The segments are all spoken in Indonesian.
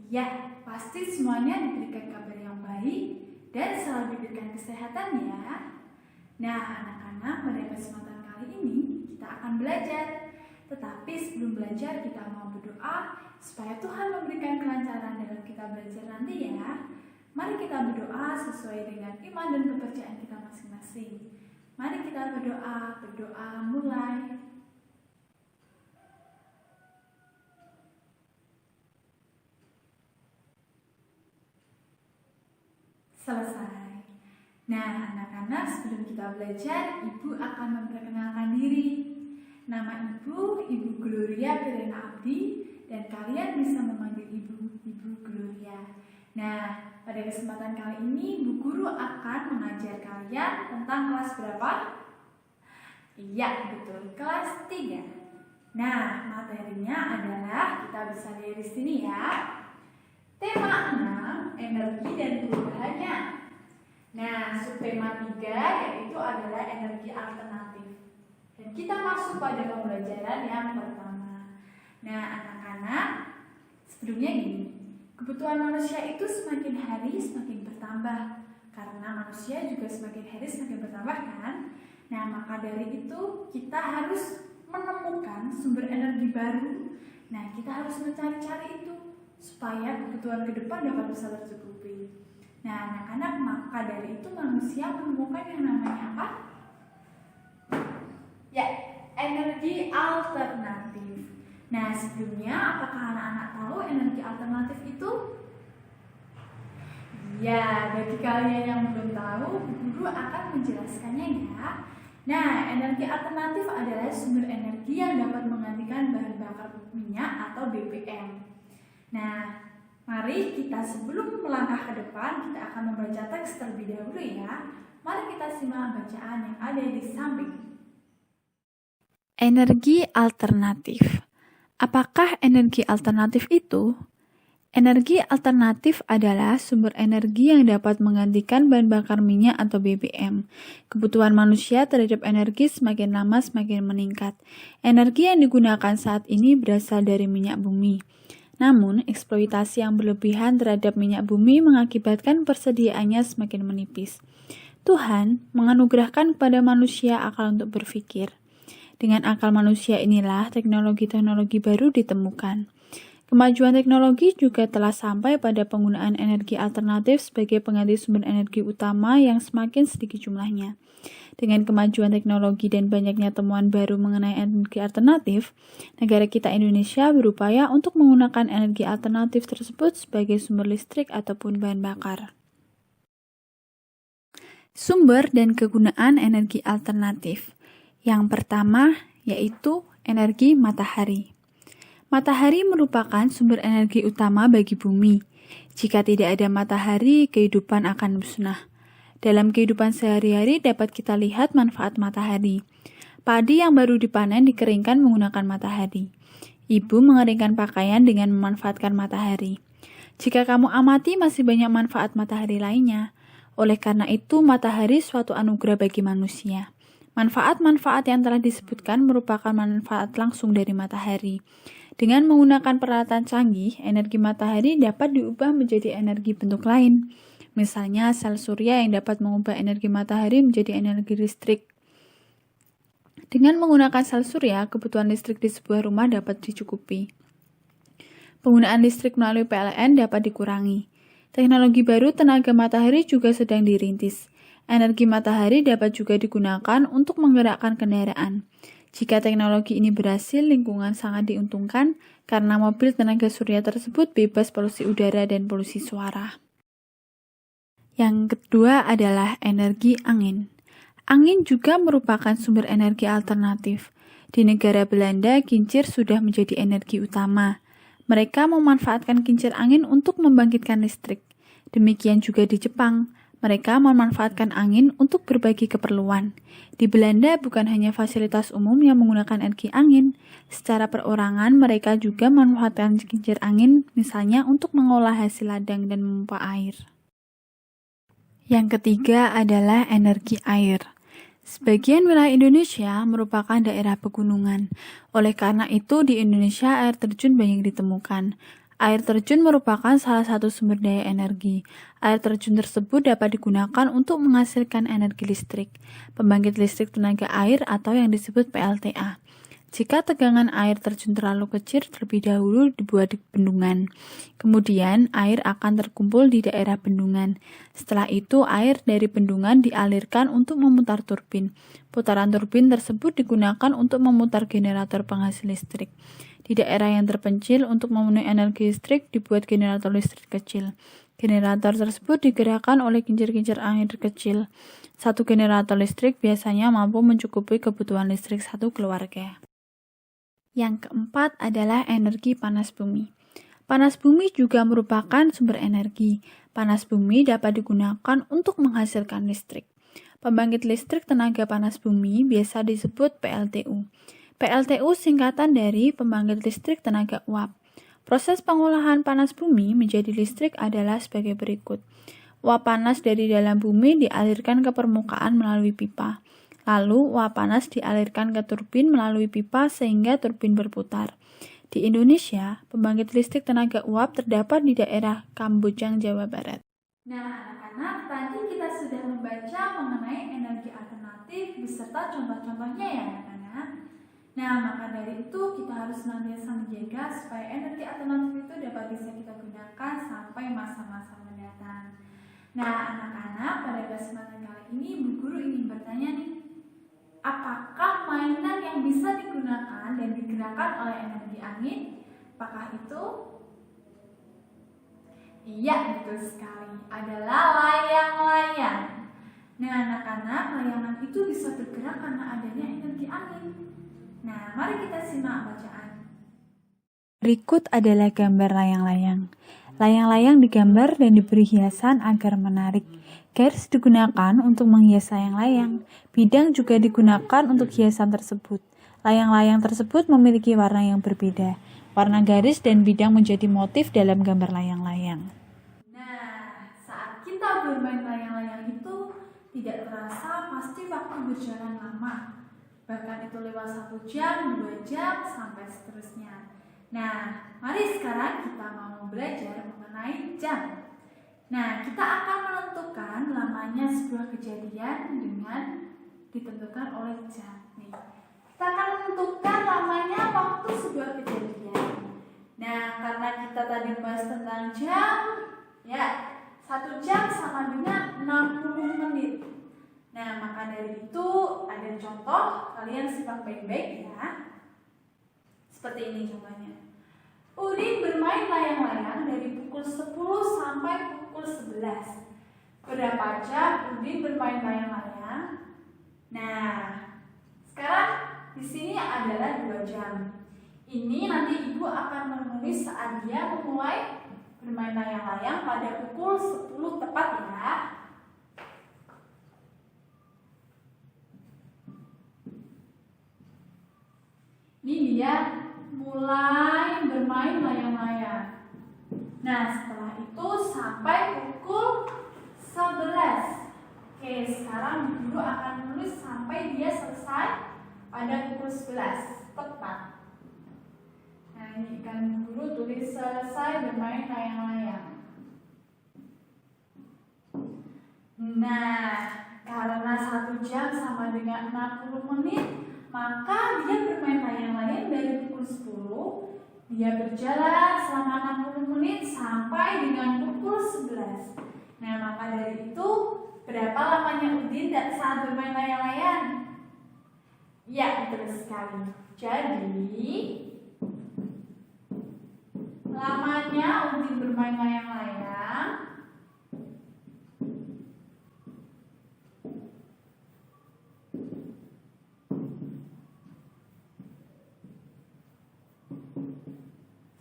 Ya, pasti semuanya diberikan kabar yang baik dan selalu diberikan kesehatan ya. Nah, anak-anak, pada kesempatan kali ini kita akan belajar. Tetapi sebelum belajar kita mau berdoa supaya Tuhan memberikan kelancaran dalam kita belajar nanti ya. Mari kita berdoa sesuai dengan iman dan kepercayaan kita masing-masing. Mari kita berdoa mulai. Selesai. Nah, anak-anak, sebelum kita belajar, Ibu akan memperkenalkan diri. Nama Ibu Gloria Pirena Abdi, dan kalian bisa memanggil Ibu Gloria. Nah, pada kesempatan kali ini, Bu Guru akan mengajar kalian tentang kelas berapa? Iya, betul, kelas 3. Nah, materinya adalah, kita bisa lihat di sini ya. Tema 6, energi dan perubahannya. Nah, subtema 3 yaitu adalah energi alternatif. Dan kita masuk pada pembelajaran yang pertama. Nah, anak-anak, sebelumnya gini, kebutuhan manusia itu semakin hari semakin bertambah. Karena manusia juga semakin hari semakin bertambah kan? Nah, maka dari itu kita harus menemukan sumber energi baru. Nah, kita harus mencari-cari itu supaya kebutuhan ke depan dapat bisa tercukupi. Nah, anak-anak, maka dari itu manusia menemukan yang namanya apa? Ya, energi alternatif. Nah, sebelumnya apakah anak-anak tahu energi alternatif itu? Ya, bagi kalian yang belum tahu, Guru akan menjelaskannya ya. Nah, energi alternatif adalah sumber energi yang dapat menggantikan bahan bakar minyak atau BBM. Nah, mari kita sebelum melangkah ke depan, kita akan membaca teks terlebih dahulu ya. Mari kita simak bacaan yang ada di samping. Energi alternatif. Apakah energi alternatif itu? Energi alternatif adalah sumber energi yang dapat menggantikan bahan bakar minyak atau BBM. Kebutuhan manusia terhadap energi semakin lama semakin meningkat. Energi yang digunakan saat ini berasal dari minyak bumi. Namun, eksploitasi yang berlebihan terhadap minyak bumi mengakibatkan persediaannya semakin menipis. Tuhan menganugerahkan kepada manusia akal untuk berpikir. Dengan akal manusia inilah teknologi-teknologi baru ditemukan. Kemajuan teknologi juga telah sampai pada penggunaan energi alternatif sebagai pengganti sumber energi utama yang semakin sedikit jumlahnya. Dengan kemajuan teknologi dan banyaknya temuan baru mengenai energi alternatif, negara kita Indonesia berupaya untuk menggunakan energi alternatif tersebut sebagai sumber listrik ataupun bahan bakar. Sumber dan kegunaan energi alternatif. Yang pertama yaitu energi matahari. Matahari merupakan sumber energi utama bagi bumi. Jika tidak ada matahari, kehidupan akan musnah. Dalam kehidupan sehari-hari dapat kita lihat manfaat matahari. Padi yang baru dipanen dikeringkan menggunakan matahari. Ibu mengeringkan pakaian dengan memanfaatkan matahari. Jika kamu amati masih banyak manfaat matahari lainnya. Oleh karena itu, matahari suatu anugerah bagi manusia. Manfaat-manfaat yang telah disebutkan merupakan manfaat langsung dari matahari. Dengan menggunakan peralatan canggih, energi matahari dapat diubah menjadi energi bentuk lain. Misalnya, sel surya yang dapat mengubah energi matahari menjadi energi listrik. Dengan menggunakan sel surya, kebutuhan listrik di sebuah rumah dapat dicukupi. Penggunaan listrik melalui PLN dapat dikurangi. Teknologi baru tenaga matahari juga sedang dirintis. Energi matahari dapat juga digunakan untuk menggerakkan kendaraan. Jika teknologi ini berhasil, lingkungan sangat diuntungkan karena mobil tenaga surya tersebut bebas polusi udara dan polusi suara. Yang kedua adalah energi angin. Angin juga merupakan sumber energi alternatif. Di negara Belanda, kincir sudah menjadi energi utama. Mereka memanfaatkan kincir angin untuk membangkitkan listrik. Demikian juga di Jepang. Mereka memanfaatkan angin untuk berbagi keperluan. Di Belanda bukan hanya fasilitas umum yang menggunakan energi angin. Secara perorangan mereka juga memanfaatkan kincir angin misalnya untuk mengolah hasil ladang dan memompa air. Yang ketiga adalah energi air. Sebagian wilayah Indonesia merupakan daerah pegunungan. Oleh karena itu di Indonesia air terjun banyak ditemukan. Air terjun merupakan salah satu sumber daya energi. Air terjun tersebut dapat digunakan untuk menghasilkan energi listrik, pembangkit listrik tenaga air atau yang disebut PLTA. Jika tegangan air terjun terlalu kecil, terlebih dahulu dibuat bendungan. Kemudian, air akan terkumpul di daerah bendungan. Setelah itu, air dari bendungan dialirkan untuk memutar turbin. Putaran turbin tersebut digunakan untuk memutar generator penghasil listrik. Di daerah yang terpencil, untuk memenuhi energi listrik, dibuat generator listrik kecil. Generator tersebut digerakkan oleh kincir-kincir air kecil. Satu generator listrik biasanya mampu mencukupi kebutuhan listrik satu keluarga. Yang keempat adalah energi panas bumi. Panas bumi juga merupakan sumber energi. Panas bumi dapat digunakan untuk menghasilkan listrik. Pembangkit listrik tenaga panas bumi biasa disebut PLTU. PLTU singkatan dari pembangkit listrik tenaga uap. Proses pengolahan panas bumi menjadi listrik adalah sebagai berikut. Uap panas dari dalam bumi dialirkan ke permukaan melalui pipa. Lalu, uap panas dialirkan ke turbin melalui pipa sehingga turbin berputar. Di Indonesia, pembangkit listrik tenaga uap terdapat di daerah Kambojang, Jawa Barat. Nah, anak-anak, tadi kita sudah membaca mengenai energi alternatif beserta contoh-contohnya ya, anak-anak. Nah, maka dari itu kita harus senantiasa menjaga supaya energi alternatif itu dapat bisa kita gunakan sampai masa-masa mendatang. Nah, anak-anak, pada kesempatan kali ini Bu Guru ingin bertanya nih, apakah mainan yang bisa digunakan dan digerakkan oleh energi angin? Apakah itu? Iya, betul sekali. Adalah layang-layang. Nah, anak-anak, layangan itu bisa bergerak karena adanya energi angin. Nah, mari kita simak bacaan. Berikut adalah gambar layang-layang. Layang-layang digambar dan diberi hiasan agar menarik. Garis digunakan untuk menghias layang-layang. Bidang juga digunakan untuk hiasan tersebut. Layang-layang tersebut memiliki warna yang berbeda. Warna garis dan bidang menjadi motif dalam gambar layang-layang. Nah, saat kita bermain layang-layang itu tidak terasa pasti waktu berjalan lama. Bahkan itu lewat 1 jam, 2 jam, sampai seterusnya. Nah, mari sekarang kita mau belajar mengenai jam. Nah, kita akan menentukan lamanya sebuah kejadian dengan ditentukan oleh jam. Nih, kita akan menentukan lamanya waktu sebuah kejadian. Nah, karena kita tadi bahas tentang jam, ya, 1 jam sama dengan 60 menit. Nah, maka dari itu ada contoh, kalian simak baik-baik ya. Seperti ini contohnya. Udin bermain layang-layang dari pukul 10 sampai pukul 11. Berapa jam Udin bermain layang-layang? Nah, sekarang di sini adalah 2 jam. Ini nanti Ibu akan menulis saat dia memulai bermain layang-layang pada pukul 10 tepat ya. Ini dia mulai bermain layang-layang. Nah, setelah itu sampai pukul 11. Oke, sekarang Guru akan menulis sampai dia selesai pada pukul 11 tepat. Nah, ini kan Guru tulis selesai bermain layang-layang. Nah, karena 1 jam sama dengan 60 menit, maka dia bermain layang-layang dari pukul 10. Dia berjalan selama 60 menit sampai dengan pukul 11. Nah, maka dari itu berapa lamanya Udin saat bermain layang-layang? Ya, betul sekali. Jadi lamanya Udin bermain layang-layang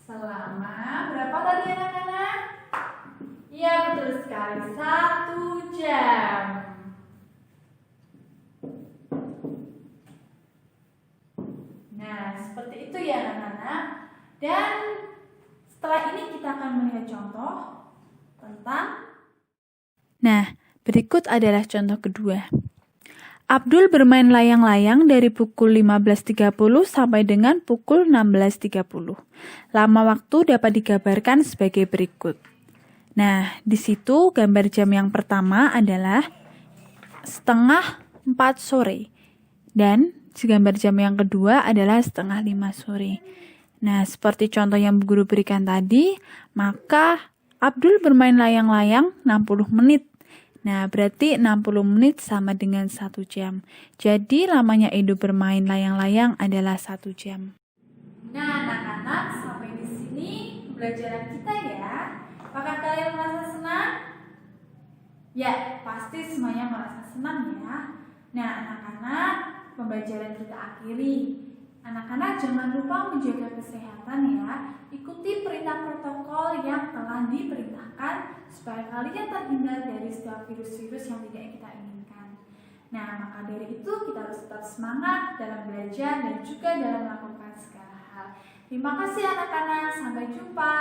selama berapa tadi anak-anak? Ya, betul sekali, 1 jam. Nah, seperti itu ya anak-anak. Dan setelah ini kita akan melihat contoh tentang. Nah, berikut adalah contoh kedua. Abdul bermain layang-layang dari pukul 15.30 sampai dengan pukul 16.30. Lama waktu dapat digambarkan sebagai berikut. Nah, di situ gambar jam yang pertama adalah setengah 4 sore. Dan gambar jam yang kedua adalah setengah 5 sore. Nah, seperti contoh yang Bu Guru berikan tadi, maka Abdul bermain layang-layang 60 menit. Nah, berarti 60 menit sama dengan 1 jam. Jadi, lamanya Edo bermain layang-layang adalah 1 jam. Nah, anak-anak, sampai di sini pembelajaran kita ya. Apakah kalian merasa senang? Ya, pasti semuanya merasa senang ya. Nah, anak-anak, pembelajaran kita akhiri. Anak-anak jangan lupa menjaga kesehatan ya. Ikuti perintah protokol yang telah diperintahkan supaya kalian terhindar dari setiap virus-virus yang tidak kita inginkan. Nah, maka dari itu kita harus tetap semangat dalam belajar dan juga dalam melakukan segala hal. Terima kasih anak-anak, sampai jumpa.